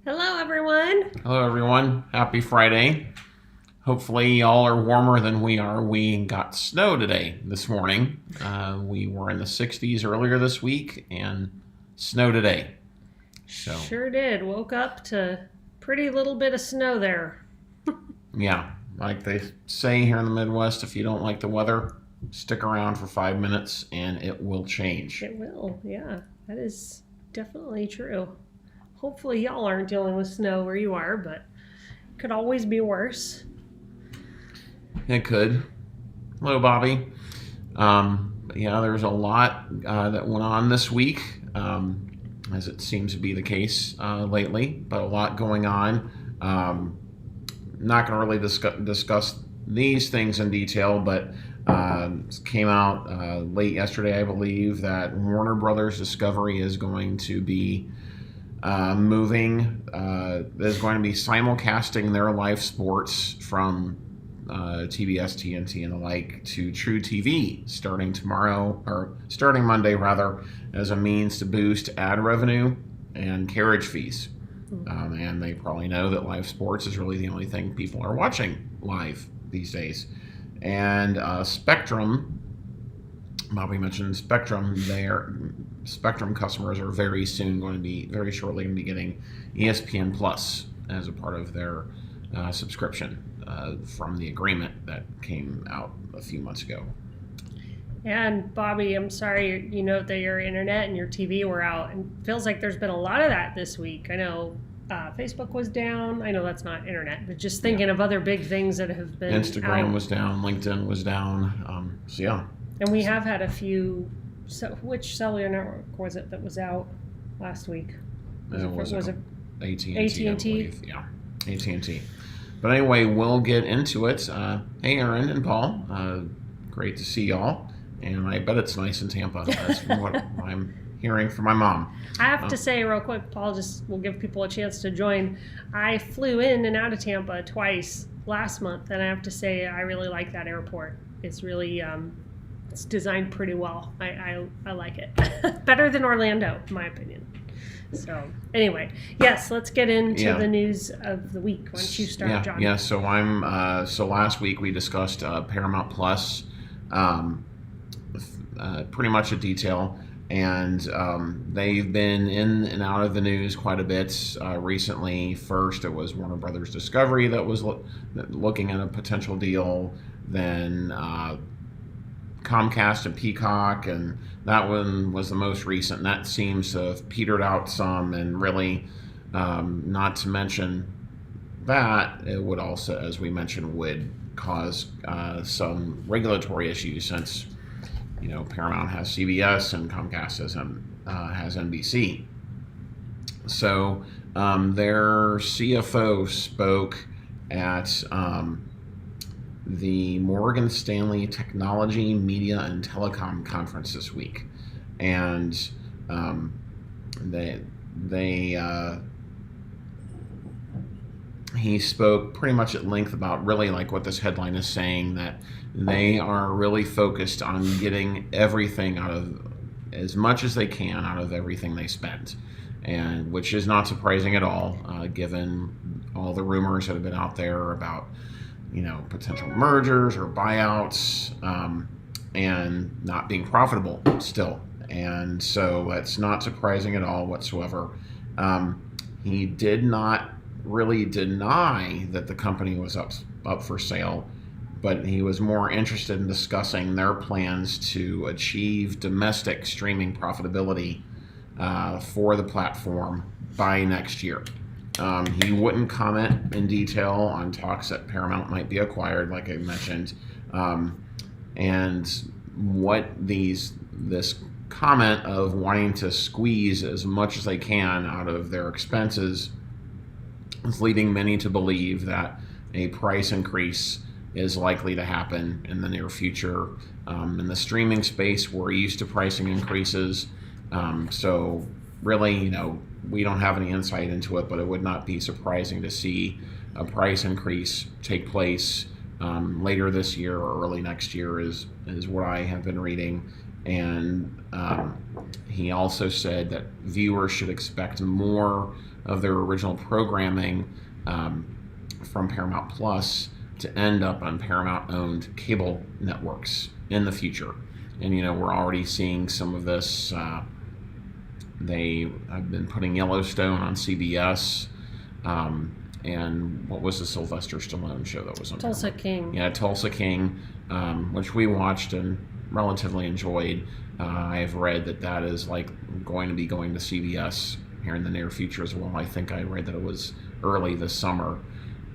Hello, everyone. Hello, everyone. Happy Friday. Hopefully, y'all are warmer than we are. We got snow this morning. We were in the 60s earlier this week and snow today. So sure did. Woke up to pretty little bit of snow there. Yeah, like they say here in the Midwest, if you don't like the weather, stick around for 5 minutes and it will change. It will, yeah. That is definitely true. Hopefully y'all aren't dealing with snow where you are, but it could always be worse. It could. Hello, Bobby. Yeah, there's a lot that went on this week, as it seems to be the case lately, but a lot going on. Not going to really discuss these things in detail, but came out late yesterday, I believe, that Warner Brothers Discovery is going to be is going to be simulcasting their live sports from TBS, TNT, and the like to True TV starting Monday rather, as a means to boost ad revenue and carriage fees. And they probably know that live sports is really the only thing people are watching live these days. And Spectrum, Bobby mentioned Spectrum. Spectrum customers are very shortly going to be getting ESPN Plus as a part of their subscription from the agreement that came out a few months ago. And Bobby, I'm sorry, you know that your internet and your TV were out, and it feels like there's been a lot of that this week. I know Facebook was down. I know that's not internet, but just thinking of other big things that have been Instagram out. was down, LinkedIn was down. So yeah. And we have had a few. So which cellular network was it that was out last week? Was it AT&T? AT&T? Yeah, AT&T. But anyway, we'll get into it. Hey, Aaron and Paul. Great to see y'all. And I bet it's nice in Tampa. That's what I'm hearing from my mom. I have to say real quick, Paul, will give people a chance to join. I flew in and out of Tampa twice last month, and I have to say I really like that airport. It's really it's designed pretty well. I like it. Better than Orlando, in my opinion. So anyway, yes, let's get into the news of the week. Why don't you start, John? Yeah. So so last week we discussed Paramount Plus. Pretty much in detail, and they've been in and out of the news quite a bit recently. First, it was Warner Brothers Discovery that was looking at a potential deal, then Comcast and Peacock, and that one was the most recent. And that seems to have petered out some, and really, not to mention that, it would also, as we mentioned, would cause some regulatory issues, since Paramount has CBS and Comcast has NBC. So their CFO spoke at the Morgan Stanley Technology, Media, and Telecom Conference this week. And he spoke pretty much at length about really like what this headline is saying, that they are really focused on getting everything out of, as much as they can out of everything they spend, and which is not surprising at all, given all the rumors that have been out there about potential mergers or buyouts, and not being profitable still. And so that's not surprising at all whatsoever. He did not really deny that the company was up for sale, but he was more interested in discussing their plans to achieve domestic streaming profitability for the platform by next year. He wouldn't comment in detail on talks that Paramount might be acquired, like I mentioned, and what this comment of wanting to squeeze as much as they can out of their expenses is leading many to believe that a price increase is likely to happen in the near future. In the streaming space, we're used to pricing increases. So really, we don't have any insight into it, but it would not be surprising to see a price increase take place later this year or early next year is what I have been reading. And he also said that viewers should expect more of their original programming from Paramount Plus to end up on Paramount-owned cable networks in the future. And, we're already seeing some of this. They have been putting Yellowstone on CBS. And what was the Sylvester Stallone show that was on Tulsa Paramount? King. Yeah, Tulsa King, which we watched and relatively enjoyed. I've read that is going to be going to CBS here in the near future as well. I think I read that it was early this summer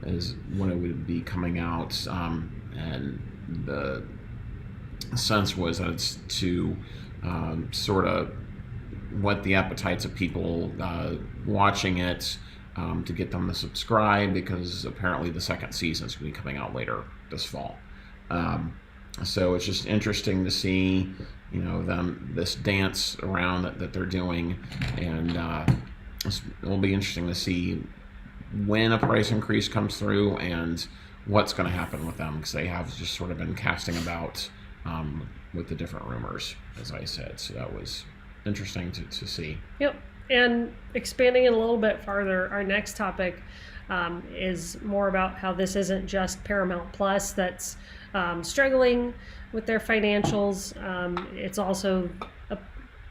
is when it would be coming out, and the sense was that it's to sort of whet the appetites of people watching it, to get them to subscribe, because apparently the second season is going to be coming out later this fall. So it's just interesting to see, this dance around that they're doing, and it'll be interesting to see when a price increase comes through and what's going to happen with them, because they have just sort of been casting about with the different rumors, as I said. So that was interesting to see. Yep. And expanding it a little bit farther, our next topic is more about how this isn't just Paramount Plus that's struggling with their financials. It's also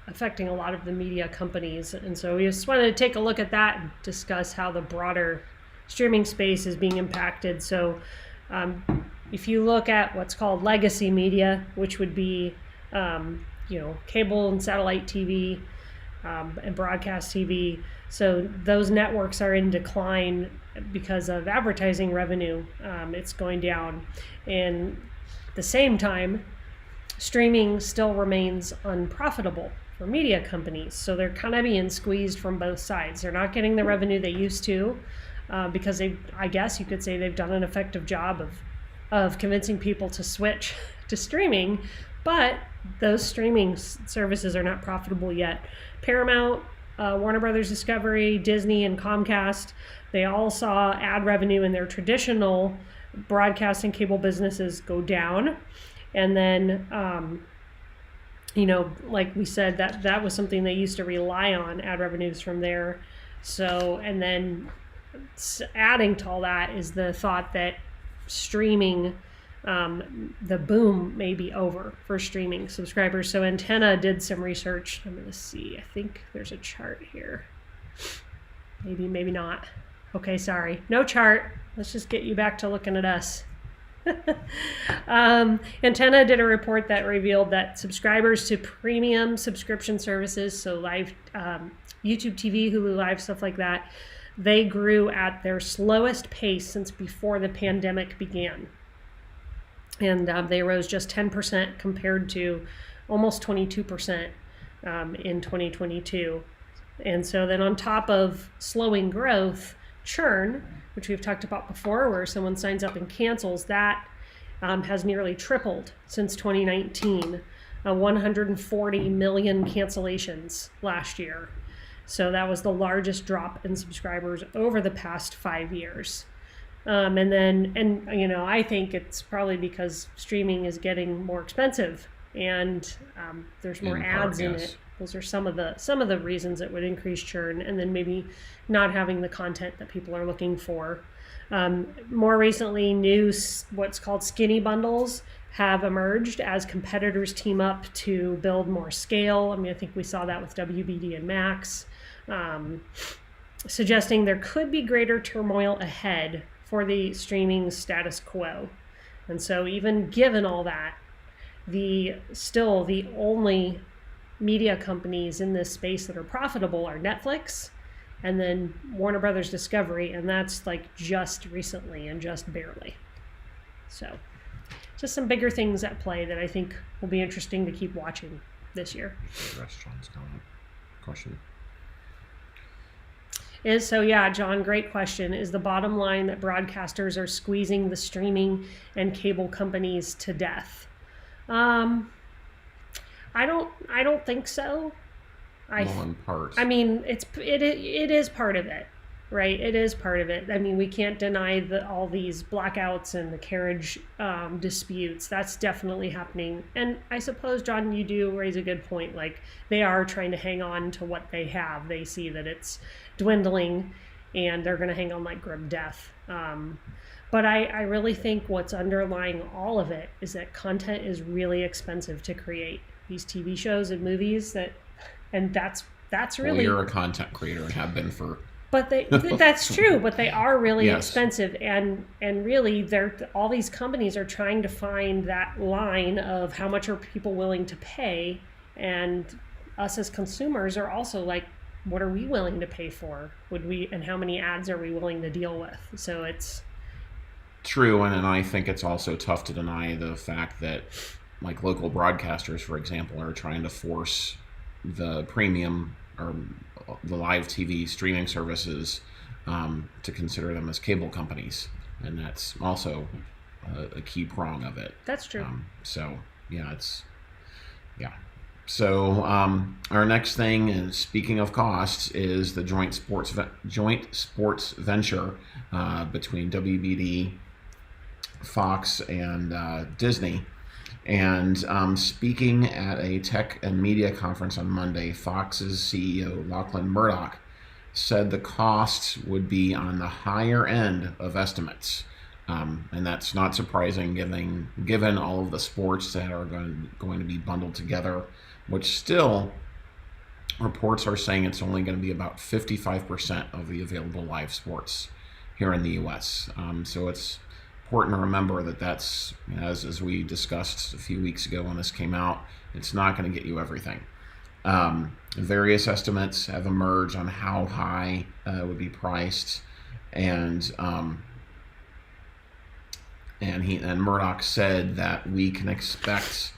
affecting a lot of the media companies. And so we just wanted to take a look at that and discuss how the broader streaming space is being impacted. So if you look at what's called legacy media, which would be cable and satellite TV, and broadcast TV. So those networks are in decline because of advertising revenue. It's going down. And at the same time, streaming still remains unprofitable for media companies. So they're kind of being squeezed from both sides. They're not getting the revenue they used to because I guess you could say they've done an effective job of convincing people to switch to streaming, but those streaming services are not profitable yet. Paramount, Warner Brothers Discovery, Disney, and Comcast, they all saw ad revenue in their traditional broadcast and cable businesses go down. And then, like we said, that was something they used to rely on, ad revenues from there. So, and then adding to all that is the thought that streaming, the boom may be over for streaming subscribers. So Antenna did some research. I'm going to see. I think there's a chart here. Maybe not. Okay, sorry. No chart. Let's just get you back to looking at us. Antenna did a report that revealed that subscribers to premium subscription services, so live YouTube TV, Hulu Live, stuff like that, they grew at their slowest pace since before the pandemic began. And they rose just 10% compared to almost 22% in 2022. And so then on top of slowing growth, churn, which we've talked about before, where someone signs up and cancels, that has nearly tripled since 2019, 140 million cancellations last year. So that was the largest drop in subscribers over the past 5 years. I think it's probably because streaming is getting more expensive and there's more ads in it. Those are some of the reasons it would increase churn, and then maybe not having the content that people are looking for. More recently, what's called skinny bundles have emerged as competitors team up to build more scale. I think we saw that with WBD and Max, suggesting there could be greater turmoil ahead for the streaming status quo. And so even given all that, the only media companies in this space that are profitable are Netflix and then Warner Brothers Discovery, and that's just recently and just barely. So just some bigger things at play that I think will be interesting to keep watching this year. Restaurants going. Question. John, great question. Is the bottom line that broadcasters are squeezing the streaming and cable companies to death? I don't think so. In part. It is part of it. right? It is part of it. I mean, we can't deny all these blackouts and the carriage disputes. That's definitely happening. And I suppose, John, you do raise a good point. Like, they are trying to hang on to what they have. They see that it's dwindling, and they're going to hang on like grim death. But I really think what's underlying all of it is that content is really expensive to create. These TV shows and movies and that's really. Well, you're a content creator and have been for. But that's true. But they are really Yes. expensive, and really, all these companies are trying to find that line of how much are people willing to pay, and us as consumers are also like, what are we willing to pay for? And how many ads are we willing to deal with? So it's True, and I think it's also tough to deny the fact that, like, local broadcasters, for example, are trying to force the premium or the live TV streaming services to consider them as cable companies, and that's also a key prong of it. That's true. So our next thing is, speaking of costs, is the joint sports venture between WBD, Fox, and Disney. And speaking at a tech and media conference on Monday, Fox's CEO Lachlan Murdoch said the costs would be on the higher end of estimates. And that's not surprising given all of the sports that are going to be bundled together, which still reports are saying it's only going to be about 55% of the available live sports here in the U.S. So it's important to remember that's, as we discussed a few weeks ago when this came out, it's not going to get you everything. Various estimates have emerged on how high it would be priced, and Murdoch said that we can expect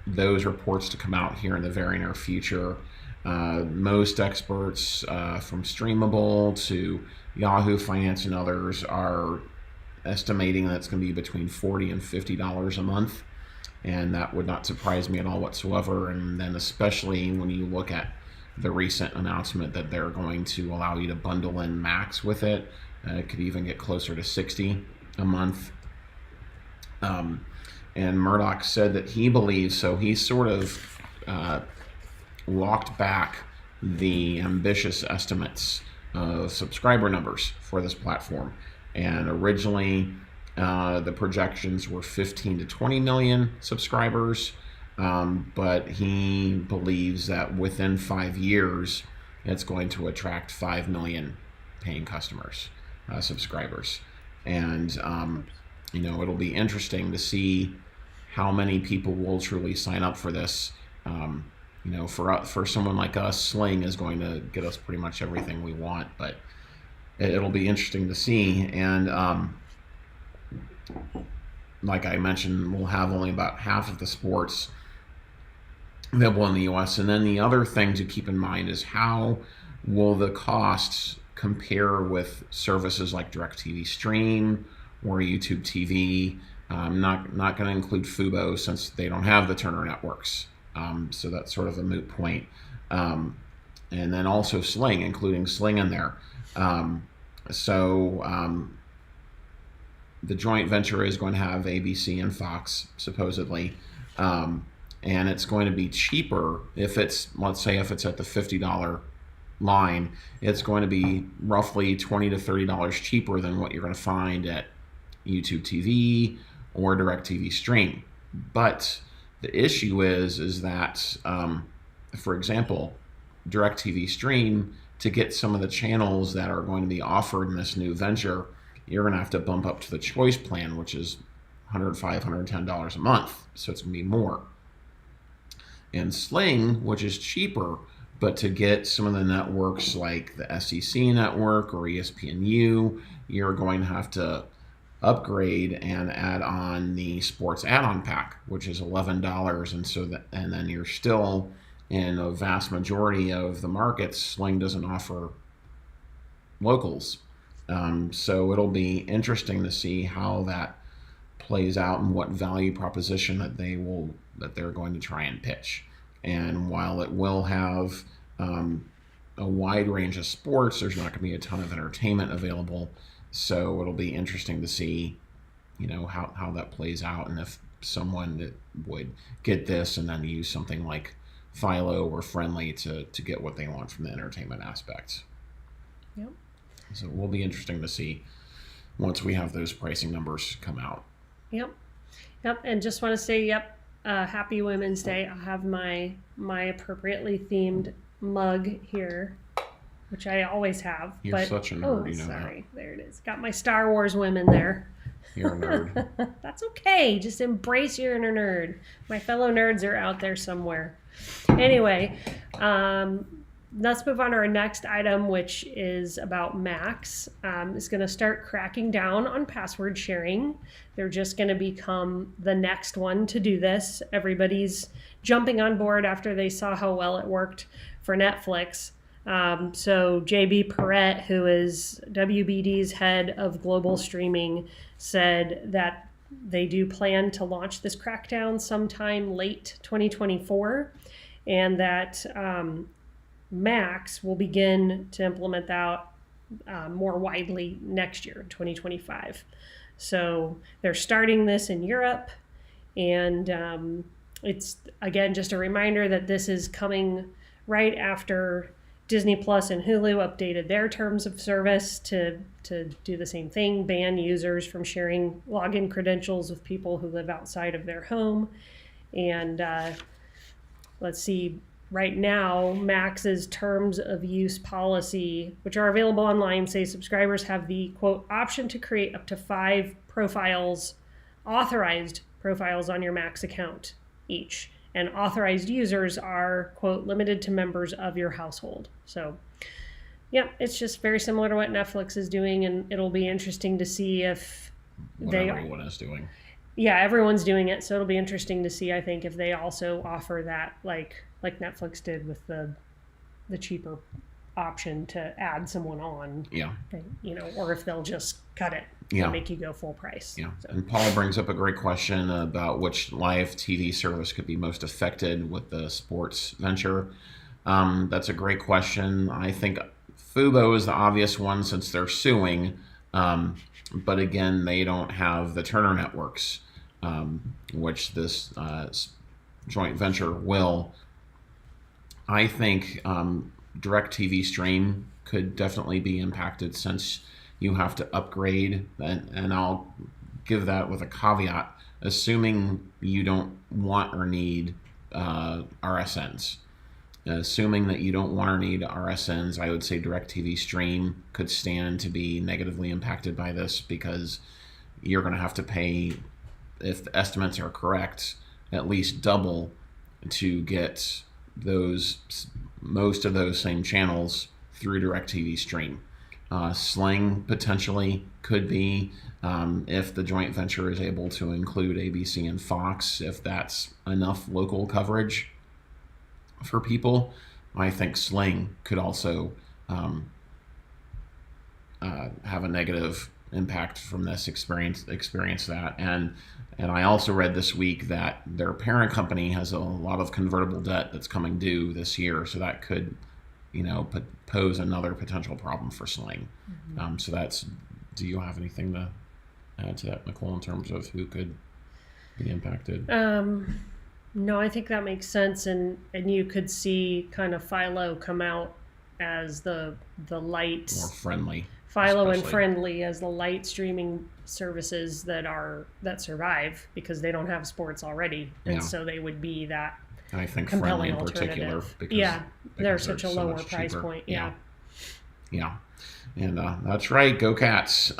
those reports to come out here in the very near future. Most experts, from Streamable to Yahoo Finance and others, are estimating that's going to be between $40 and $50 a month, and that would not surprise me at all whatsoever. And then especially when you look at the recent announcement that they're going to allow you to bundle in Max with it, it could even get closer to $60 a month. And Murdoch said that he believes, so he sort of walked back the ambitious estimates of subscriber numbers for this platform. And originally, the projections were 15 to 20 million subscribers, but he believes that within 5 years, it's going to attract 5 million paying subscribers. And, it'll be interesting to see how many people will truly sign up for this. For someone like us, Sling is going to get us pretty much everything we want, but it'll be interesting to see. And like I mentioned, we'll have only about half of the sports available in the U.S. And then the other thing to keep in mind is, how will the costs compare with services like DirecTV Stream or YouTube TV? I'm not going to include Fubo since they don't have the Turner networks. So that's sort of a moot point. And then also Sling, including Sling in there. The joint venture is going to have ABC and Fox, supposedly. And it's going to be cheaper if it's at the $50 line. It's going to be roughly $20 to $30 cheaper than what you're going to find at YouTube TV or DirecTV Stream. But the issue is that, for example, DirecTV Stream, to get some of the channels that are going to be offered in this new venture, you're going to have to bump up to the choice plan, which is $105, $110 a month. So it's going to be more. And Sling, which is cheaper, but to get some of the networks like the SEC network or ESPNU, you're going to have to upgrade and add on the sports add-on pack, which is $11. And then you're still, in a vast majority of the markets, Sling doesn't offer locals. So it'll be interesting to see how that plays out and what value proposition that they're going to try and pitch. And while it will have a wide range of sports. There's not going to be a ton of entertainment available. So it'll be interesting to see, how that plays out, and if someone that would get this and then use something like Philo or Frndly to get what they want from the entertainment aspects. Yep. So it will be interesting to see once we have those pricing numbers come out. Yep. And just want to say, happy Women's Day. I have my appropriately themed mug here, which I always have. You're such a nerd, sorry. There it is. Got my Star Wars women there. You're a nerd. That's okay. Just embrace your inner nerd. My fellow nerds are out there somewhere. Anyway, let's move on to our next item, which is about Max. It's going to start cracking down on password sharing. They're just going to become the next one to do this. Everybody's jumping on board after they saw how well it worked for Netflix. So JB Perrette, who is WBD's head of global streaming, said that they do plan to launch this crackdown sometime late 2024, and that Max will begin to implement that more widely next year, 2025. So they're starting this in Europe, and it's, again, just a reminder that this is coming right after Disney Plus and Hulu updated their terms of service to do the same thing, ban users from sharing login credentials with people who live outside of their home. And let's see, right now, Max's terms of use policy, which are available online, say subscribers have the, quote, option to create up to 5 profiles, authorized profiles on your Max account each. And authorized users are, quote, limited to members of your household. So, yeah, it's just very similar to what Netflix is doing, and it'll be interesting to see if everyone is doing. Yeah, everyone's doing it, so it'll be interesting to see, I think, if they also offer that, like Netflix did with the cheaper option to add someone on. Yeah. Or if they'll just cut it. Yeah. Make you go full price. Yeah. So. And Paul brings up a great question about which live TV service could be most affected with the sports venture. That's a great question. I think Fubo is the obvious one since they're suing. But again, they don't have the Turner networks, which this joint venture will. I think DirecTV Stream could definitely be impacted since you have to upgrade, and I'll give that with a caveat, assuming you don't want or need RSNs. Assuming that you don't want or need RSNs, I would say DirecTV Stream could stand to be negatively impacted by this because you're going to have to pay, if the estimates are correct, at least double to get most of those same channels through DirecTV Stream. Sling potentially could be, if the joint venture is able to include ABC and Fox, if that's enough local coverage for people. I think Sling could also have a negative impact from this experience that. And I also read this week that their parent company has a lot of convertible debt that's coming due this year, so that could pose another potential problem for Sling. Mm-hmm. So do you have anything to add to that, Nicole, in terms of who could be impacted? No, I think that makes sense, and you could see kind of Philo come out as the light, more friendly. Philo especially. and Frndly as the light streaming services that survive because they don't have sports already, and so they would be that. And I think compelling Frndly in particular, because they're such a so lower much price cheaper. point. Yeah. And that's right. Go Cats.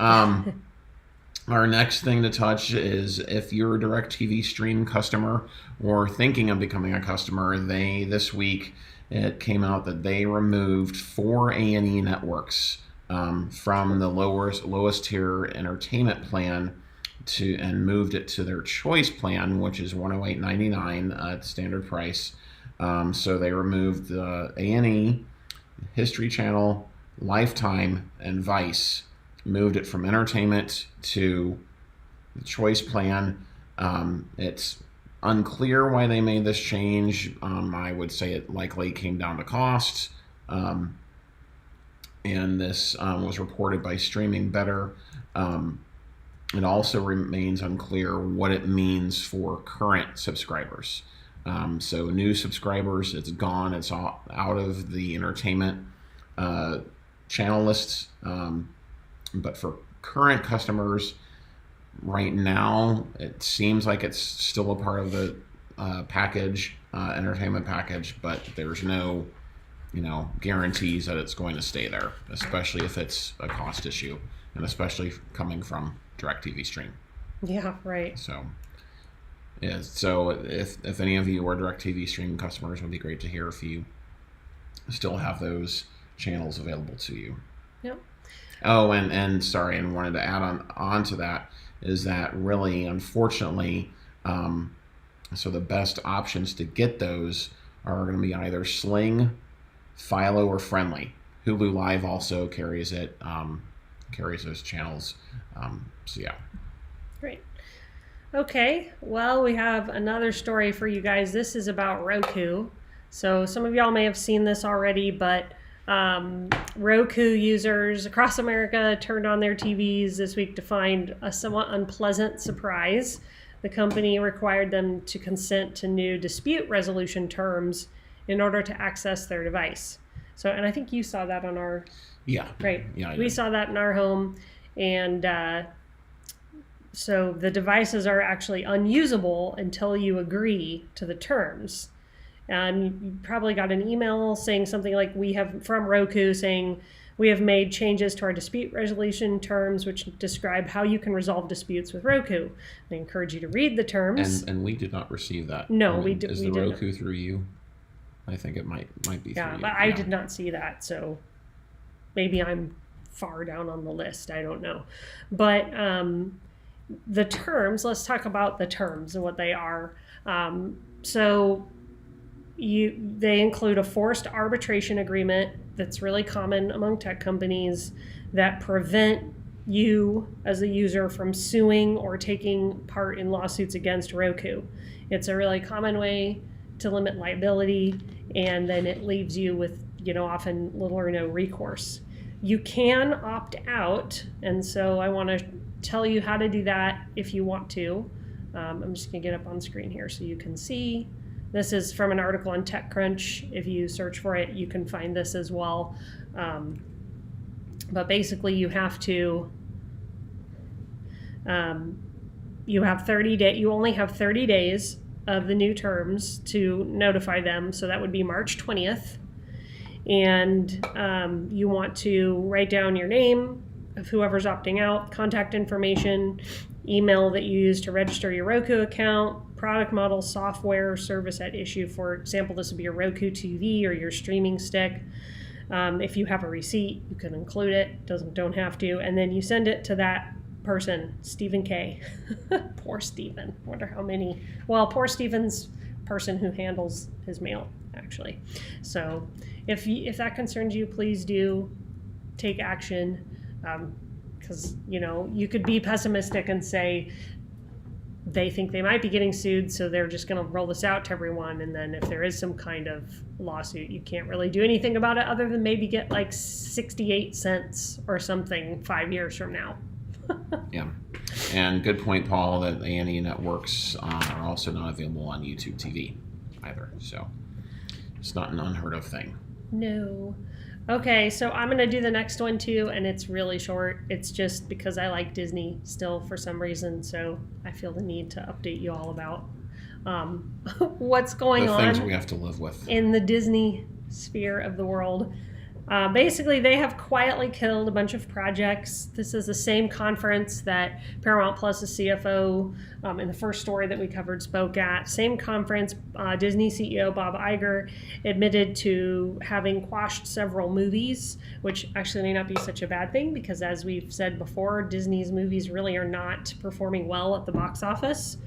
Our next thing to touch is if you're a DirecTV Stream customer or thinking of becoming a customer, this week it came out that they removed 4 A&E networks from the lowest tier entertainment plan and moved it to their choice plan, which is $108.99 at standard price. So they removed the A&E, History Channel, Lifetime, and Vice. Moved it from entertainment to the choice plan. It's unclear why they made this change. I would say it likely came down to cost. and this was reported by Streaming Better. It also remains unclear what it means for current subscribers. So new subscribers, it's gone. It's all out of the entertainment channel lists. But for current customers, right now, it seems like it's still a part of the package, entertainment package, but there's no, guarantees that it's going to stay there, especially if it's a cost issue, and especially coming from DirecTV Stream. Yeah, right. So, yeah. So if any of you are DirecTV Stream customers, it would be great to hear if you still have those channels available to you. Yep. Oh, and sorry, and wanted to add on to that is that really, unfortunately, so the best options to get those are going to be either Sling, Philo, or Frndly. Hulu Live also carries it, carries those channels. So yeah. Great. Okay, well, we have another story for you guys. This is about Roku. So some of y'all may have seen this already, but Roku users across America turned on their TVs this week to find a somewhat unpleasant surprise. The company required them to consent to new dispute resolution terms in order to access their device. So, and I think you saw that on our... Yeah. Right. Yeah, we saw that in our home. And so the devices are actually unusable until you agree to the terms. And you probably got an email saying something like, from Roku saying, we have made changes to our dispute resolution terms, which describe how you can resolve disputes with Roku. I encourage you to read the terms. And we did not receive that. No, we did. Is the Roku through you? I think it might be through you. Yeah, but I did not see that, so maybe I'm far down on the list. I don't know. But the terms, let's talk about the terms and what they are. So they include a forced arbitration agreement that's really common among tech companies that prevent you as a user from suing or taking part in lawsuits against Roku. It's a really common way to limit liability, and then it leaves you with, often little or no recourse. You can opt out, and so I want to tell you how to do that if you want to. I'm just going to get up on screen here so you can see. This is from an article on TechCrunch. If you search for it, you can find this as well. But basically, you have to. You have 30 days. You only have 30 days of the new terms to notify them. So that would be March 20th. And you want to write down your name of whoever's opting out, contact information, email that you use to register your Roku account, product model, software, service at issue. For example, this would be a Roku TV or your streaming stick. If you have a receipt, you can include it. Don't have to. And then you send it to that person, Stephen K. Poor Stephen. Wonder how many. Well, poor Stephen's person who handles his mail, actually. So if that concerns you, please do take action. Because, you could be pessimistic and say they think they might be getting sued, so they're just going to roll this out to everyone. And then if there is some kind of lawsuit, you can't really do anything about it other than maybe get like 68 cents or something 5 years from now. Yeah. And good point, Paul, that the A&E networks are also not available on YouTube TV either. So it's not an unheard of thing. No. Okay, so I'm going to do the next one too, and it's really short. It's just because I like Disney still for some reason, so I feel the need to update you all about what's going on. The things we have to live with. In the Disney sphere of the world. Basically, they have quietly killed a bunch of projects. This is the same conference that Paramount Plus's CFO in the first story that we covered spoke at. Same conference, Disney CEO Bob Iger admitted to having quashed several movies, which actually may not be such a bad thing because, as we've said before, Disney's movies really are not performing well at the box office.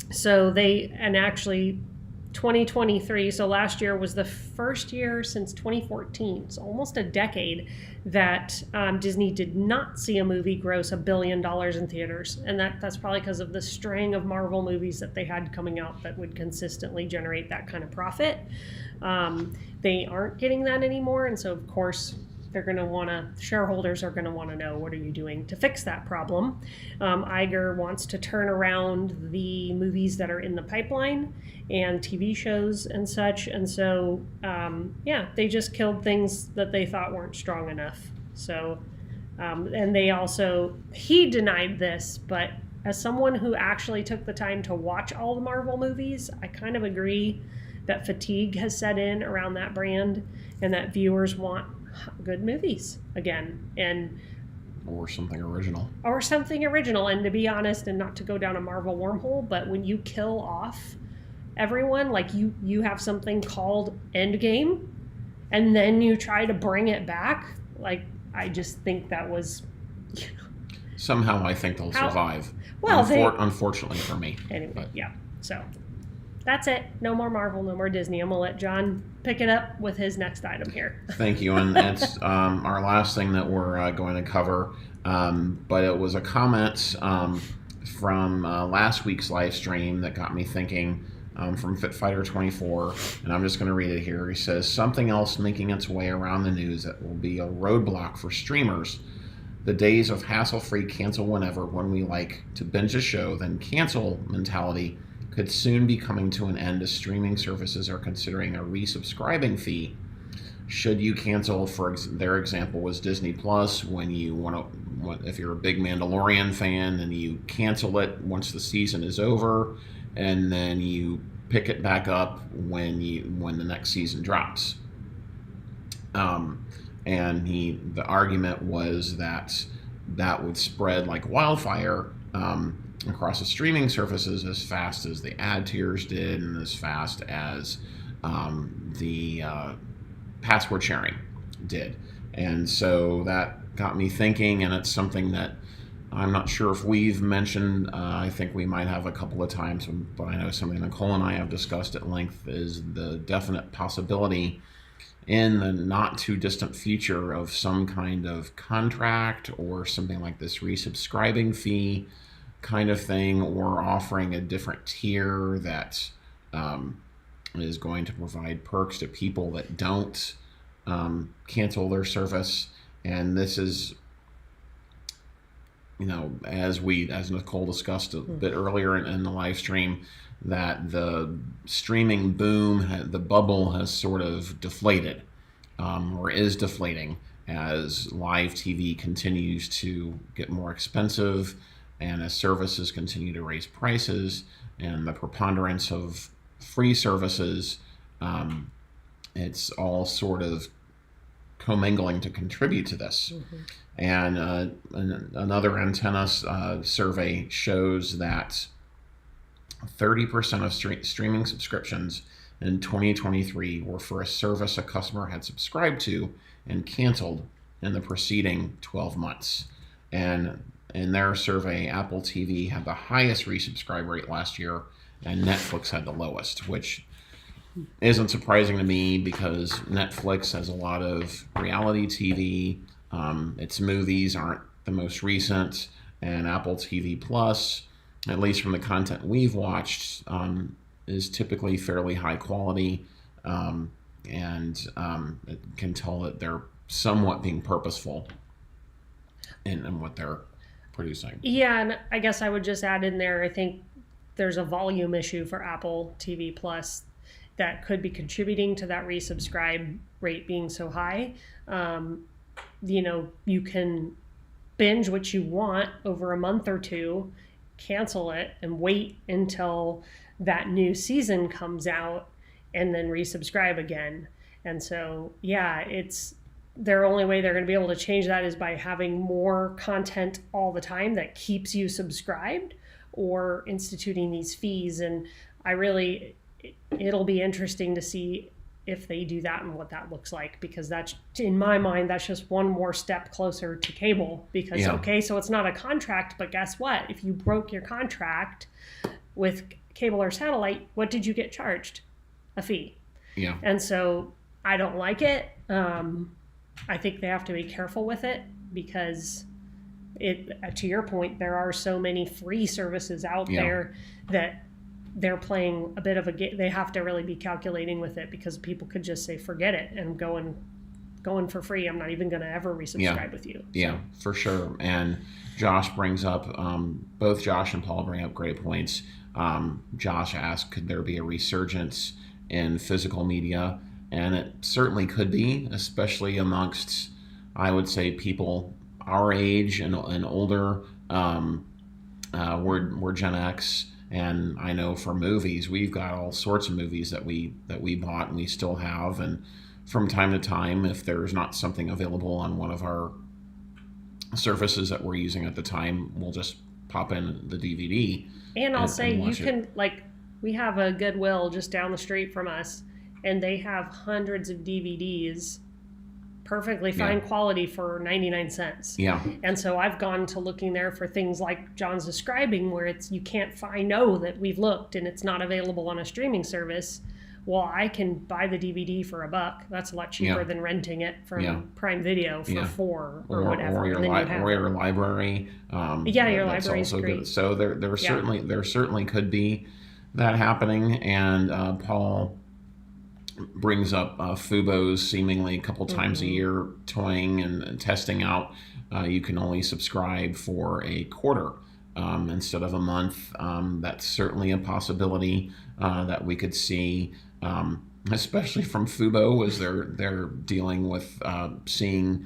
So actually 2023, so last year was the first year since 2014, so almost a decade, that Disney did not see a movie gross $1 billion in theaters. And that's probably because of the string of Marvel movies that they had coming out that would consistently generate that kind of profit. They aren't getting that anymore, and so of course they're going to want to, shareholders are going to want to know, what are you doing to fix that problem? Iger wants to turn around the movies that are in the pipeline and TV shows and such. And so, they just killed things that they thought weren't strong enough. So, and they also, he denied this, but as someone who actually took the time to watch all the Marvel movies, I kind of agree that fatigue has set in around that brand and that viewers want good movies again, or something original. And to be honest, and not to go down a Marvel wormhole, but when you kill off everyone, like you have something called Endgame, and then you try to bring it back, like, I just think that was, somehow I think they'll survive. Well, unfortunately for me. Anyway, but. Yeah. So that's it. No more Marvel, no more Disney. I'm going to let John pick it up with his next item here. Thank you. And it's our last thing that we're going to cover. But it was a comment from last week's live stream that got me thinking, from Fighter 24. And I'm just going to read it here. He says, something else making its way around the news that will be a roadblock for streamers. The days of hassle-free cancel whenever, when we like to binge a show, then cancel mentality could soon be coming to an end, as streaming services are considering a resubscribing fee. Should you cancel, their example was Disney Plus, when you if you're a big Mandalorian fan, and you cancel it once the season is over, and then you pick it back up when the next season drops. And the argument was that would spread like wildfire across the streaming services as fast as the ad tiers did, and as fast as the password sharing did. And so that got me thinking, and it's something that I'm not sure if we've mentioned. I think we might have a couple of times, but I know something Nicole and I have discussed at length is the definite possibility in the not too distant future of some kind of contract or something like this resubscribing fee kind of thing, or offering a different tier that is going to provide perks to people that don't cancel their service. And this is, as Nicole discussed a bit earlier in the live stream, that the streaming boom, the bubble has sort of deflated, or is deflating, as live TV continues to get more expensive, and as services continue to raise prices, and the preponderance of free services, it's all sort of commingling to contribute to this. Mm-hmm. And another antenna survey shows that 30% of streaming subscriptions in 2023 were for a service a customer had subscribed to and canceled in the preceding 12 months. And in their survey, Apple TV had the highest resubscribe rate last year, and Netflix had the lowest, which isn't surprising to me because Netflix has a lot of reality TV. Its movies aren't the most recent, and Apple TV Plus, at least from the content we've watched, is typically fairly high quality, and it can tell that they're somewhat being purposeful in what they're producing. Yeah, and I guess I would just add in there, I think there's a volume issue for Apple TV Plus that could be contributing to that resubscribe rate being so high. You can binge what you want over a month or two, cancel it, and wait until that new season comes out, and then resubscribe again. And so, it's their only way they're going to be able to change that is by having more content all the time that keeps you subscribed, or instituting these fees. And it'll be interesting to see if they do that and what that looks like, because that's, in my mind, that's just one more step closer to cable. Because, so it's not a contract, but guess what? If you broke your contract with cable or satellite, what did you get charged? a fee. Yeah. And so I don't like it. I think they have to be careful with it because to your point, there are so many free services out there that they're playing a bit of a game. They have to really be calculating with it because people could just say, forget it and going for free. I'm not even going to ever resubscribe with you. So. Yeah, for sure. And Josh brings up, both Josh and Paul bring up great points. Josh asked, could there be a resurgence in physical media? And it certainly could be, especially amongst, I would say, people our age and older. We're Gen X, and I know for movies, we've got all sorts of movies that we bought and we still have. And from time to time, if there's not something available on one of our services that we're using at the time, we'll just pop in the DVD. And I'll say you watch can, like, we have a Goodwill just down the street from us, and they have hundreds of DVDs, perfectly fine quality for 99 cents. Yeah. And so I've gone to looking there for things like John's describing, where you can't find, know that we've looked and it's not available on a streaming service. Well, I can buy the DVD for $1. That's a lot cheaper than renting it from Prime Video for $4 or whatever. Or your library. Your library's also great. Good. So there certainly could be that happening. And Paul brings up Fubo's seemingly a couple times a year toying and testing out. You can only subscribe for a quarter instead of a month. That's certainly a possibility that we could see, especially from Fubo, as they're dealing with seeing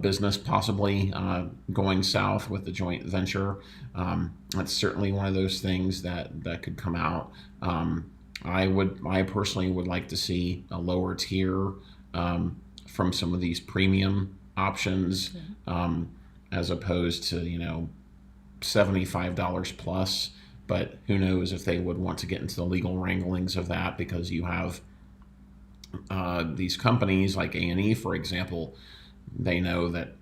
business possibly going south with the joint venture. That's certainly one of those things that could come out. I personally would like to see a lower tier from some of these premium options, as opposed to $75 plus. But who knows if they would want to get into the legal wranglings of that, because you have these companies like A&E, for example. They know that,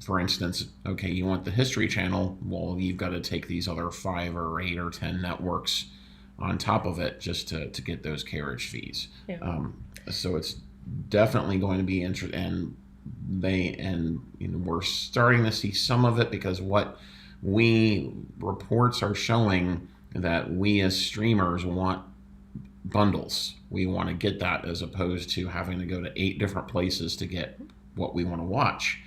for instance, okay, you want the History Channel, well, you've got to take these other 5 or 8 or 10 networks on top of it just to get those carriage fees. So it's definitely going to be interesting, and we're starting to see some of it, because what reports are showing that we as streamers want bundles. We want to get that, as opposed to having to go to 8 different places to get what we want to watch.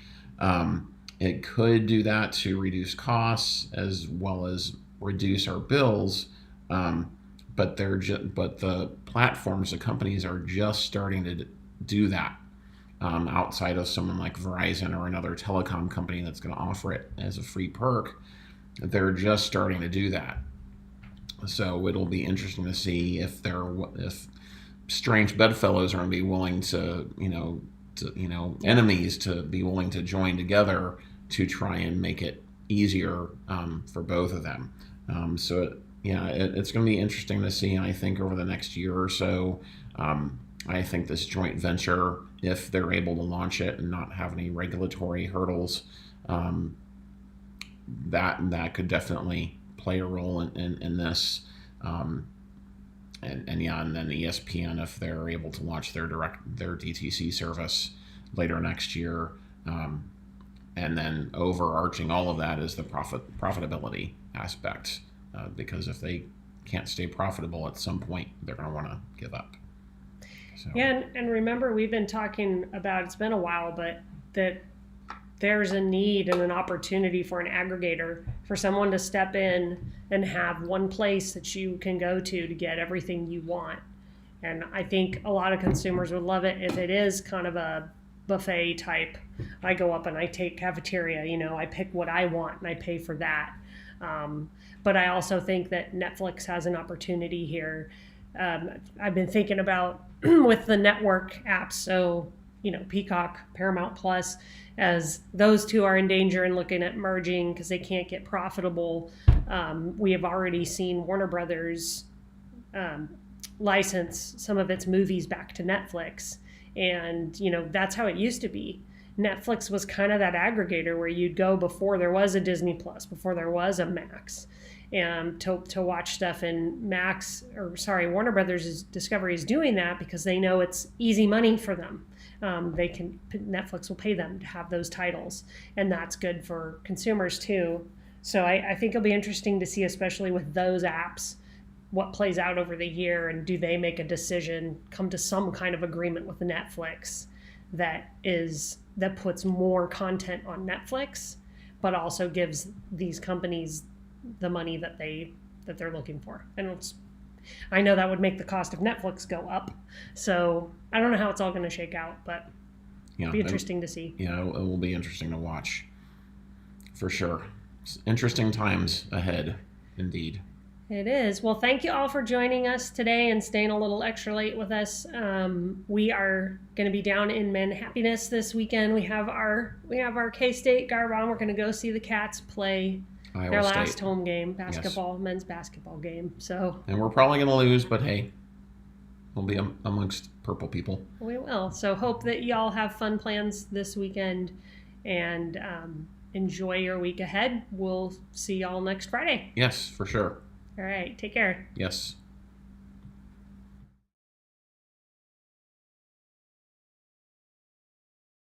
It could do that to reduce costs as well as reduce our bills. But the platforms, the companies are just starting to do that. Outside of someone like Verizon or another telecom company that's going to offer it as a free perk, they're just starting to do that. So it'll be interesting to see if strange bedfellows are going to be willing to, enemies to be willing to join together to try and make it easier for both of them. It's going to be interesting to see. And I think over the next year or so, I think this joint venture, if they're able to launch it and not have any regulatory hurdles, that could definitely play a role in this. And then ESPN, if they're able to launch their DTC service later next year, and then overarching all of that is the profitability aspect. Because if they can't stay profitable at some point, they're going to want to give up. So. Yeah, and remember, we've been talking about, it's been a while, but that there's a need and an opportunity for an aggregator, for someone to step in and have one place that you can go to get everything you want. And I think a lot of consumers would love it if it is kind of a buffet type. I go up and I take cafeteria, I pick what I want and I pay for that. But I also think that Netflix has an opportunity here. I've been thinking about with the network apps, so Peacock, Paramount Plus, as those two are in danger and looking at merging because they can't get profitable. We have already seen Warner Brothers license some of its movies back to Netflix, and that's how it used to be. Netflix was kind of that aggregator where you'd go before there was a Disney Plus, before there was a Max, to watch stuff. And Warner Brothers Discovery is doing that because they know it's easy money for them. Netflix will pay them to have those titles, and that's good for consumers too. So I think it'll be interesting to see, especially with those apps, what plays out over the year, and do they make a decision, come to some kind of agreement with Netflix that puts more content on Netflix, but also gives these companies the money that they're looking for. And I know that would make the cost of Netflix go up. So I don't know how it's all going to shake out, but it'll be interesting to see. Yeah, it will be interesting to watch for sure. It's interesting times ahead, indeed. It is. Well, thank you all for joining us today and staying a little extra late with us. We are going to be down in Manhappiness this weekend. We have our K-State Garbonne. We're going to go see the Cats play their last home game, men's basketball game. And we're probably going to lose, but hey, we'll be amongst purple people. We will. So hope that y'all have fun plans this weekend, and enjoy your week ahead. We'll see y'all next Friday. Yes, for sure. All right. Take care. Yes.